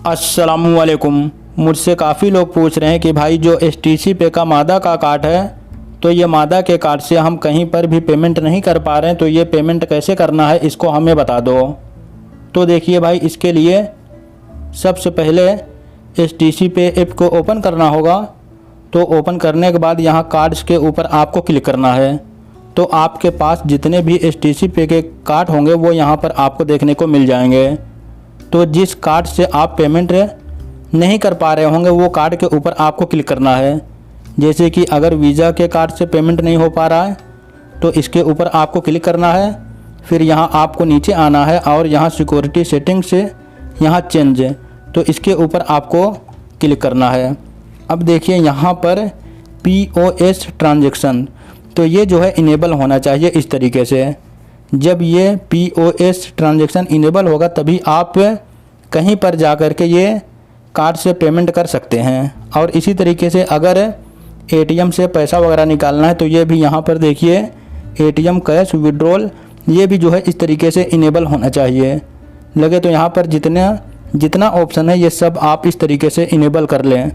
अस्सलामुअलैकुम। मुझसे काफ़ी लोग पूछ रहे हैं कि भाई जो STC पे का मादा का कार्ड है, तो ये मादा के कार्ड से हम कहीं पर भी पेमेंट नहीं कर पा रहे हैं, तो ये पेमेंट कैसे करना है इसको हमें बता दो। तो देखिए भाई, इसके लिए सबसे पहले STC पे ऐप को ओपन करना होगा। तो ओपन करने के बाद यहाँ कार्ड्स के ऊपर आपको क्लिक करना है। तो आपके पास जितने भी STC पे के कार्ड होंगे वो यहाँ पर आपको देखने को मिल जाएंगे। तो जिस कार्ड से आप पेमेंट नहीं कर पा रहे होंगे वो कार्ड के ऊपर आपको क्लिक करना है। जैसे कि अगर वीज़ा के कार्ड से पेमेंट नहीं हो पा रहा है तो इसके ऊपर आपको क्लिक करना है। फिर यहाँ आपको नीचे आना है और यहाँ सिक्योरिटी सेटिंग से यहाँ चेंज है, तो इसके ऊपर आपको क्लिक करना है। अब देखिए यहाँ पर POS ट्रांजैक्शन, तो ये जो है इनेबल होना चाहिए इस तरीके से। जब ये POS ट्रांजैक्शन इनेबल होगा तभी आप कहीं पर जा कर के ये कार्ड से पेमेंट कर सकते हैं। और इसी तरीके से अगर ATM से पैसा वगैरह निकालना है तो ये भी यहाँ पर देखिए ATM कैश विड्रॉल, ये भी जो है इस तरीके से इनेबल होना चाहिए। लगे तो यहाँ पर जितना ऑप्शन है ये सब आप इस तरीके से इनेबल कर लें।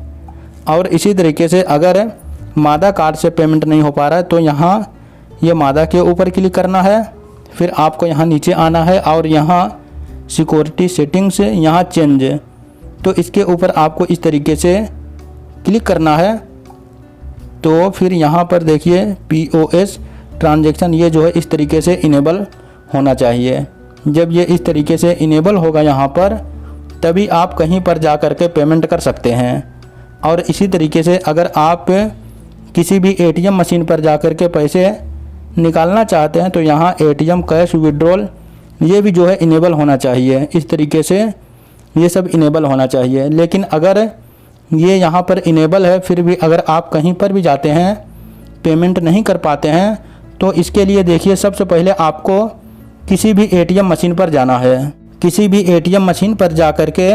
और इसी तरीके से अगर मादा कार्ड से पेमेंट नहीं हो पा रहा है तो यहाँ ये मादा के ऊपर क्लिक करना है। फिर आपको यहाँ नीचे आना है और यहाँ सिक्योरिटी सेटिंग से यहाँ चेंज, तो इसके ऊपर आपको इस तरीके से क्लिक करना है। तो फिर यहाँ पर देखिए POS ट्रांजैक्शन, ये जो है इस तरीके से इनेबल होना चाहिए। जब ये इस तरीके से इनेबल होगा यहाँ पर तभी आप कहीं पर जा कर के पेमेंट कर सकते हैं। और इसी तरीके से अगर आप किसी भी ATM मशीन पर जा कर के पैसे निकालना चाहते हैं तो यहाँ ATM कैश विड्रॉल, ये भी जो है इनेबल होना चाहिए। इस तरीके से ये सब इनेबल होना चाहिए। लेकिन अगर ये यहाँ पर इनेबल है फिर भी अगर आप कहीं पर भी जाते हैं पेमेंट नहीं कर पाते हैं तो इसके लिए देखिए सबसे पहले आपको किसी भी ATM मशीन पर जाना है। किसी भी ATM मशीन पर जा कर के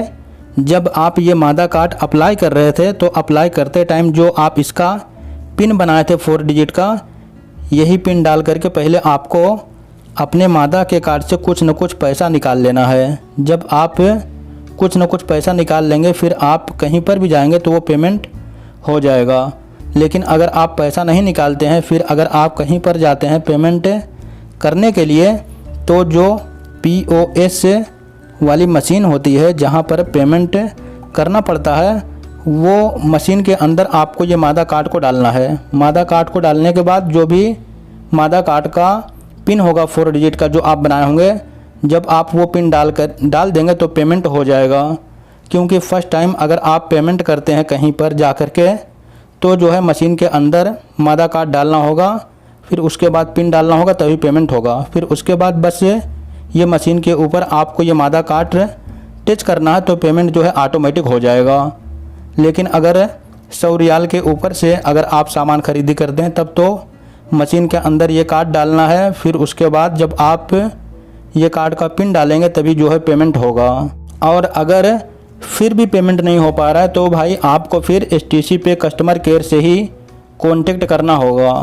जब आप ये मादा कार्ड अप्लाई कर रहे थे तो अप्लाई करते टाइम जो आप इसका पिन बनाए थे 4 डिजिट का, यही पिन डाल करके पहले आपको अपने मादा के कार्ड से कुछ न कुछ पैसा निकाल लेना है। जब आप कुछ न कुछ पैसा निकाल लेंगे फिर आप कहीं पर भी जाएंगे तो वो पेमेंट हो जाएगा। लेकिन अगर आप पैसा नहीं निकालते हैं, फिर अगर आप कहीं पर जाते हैं पेमेंट करने के लिए, तो जो POS वाली मशीन होती है जहाँ पर पेमेंट करना पड़ता है, वो मशीन के अंदर आपको ये मादा कार्ड को डालना है। मादा कार्ड को डालने के बाद जो भी मादा कार्ड का पिन होगा 4 डिजिट का जो आप बनाए होंगे, जब आप वो पिन डाल देंगे तो पेमेंट हो जाएगा। क्योंकि फ़र्स्ट टाइम अगर आप पेमेंट करते हैं कहीं पर जा कर के तो जो है मशीन के अंदर मादा कार्ड डालना होगा, फिर उसके बाद पिन डालना होगा तभी पेमेंट होगा। फिर उसके बाद बस ये मशीन के ऊपर आपको ये मादा कार्ड टच करना है तो पेमेंट जो है ऑटोमेटिक हो जाएगा। लेकिन अगर 100 रियाल के ऊपर से अगर आप सामान खरीदी करते हैं तब तो मशीन के अंदर ये कार्ड डालना है। फिर उसके बाद जब आप ये कार्ड का पिन डालेंगे तभी जो है पेमेंट होगा। और अगर फिर भी पेमेंट नहीं हो पा रहा है तो भाई आपको फिर STC पे कस्टमर केयर से ही कॉन्टेक्ट करना होगा।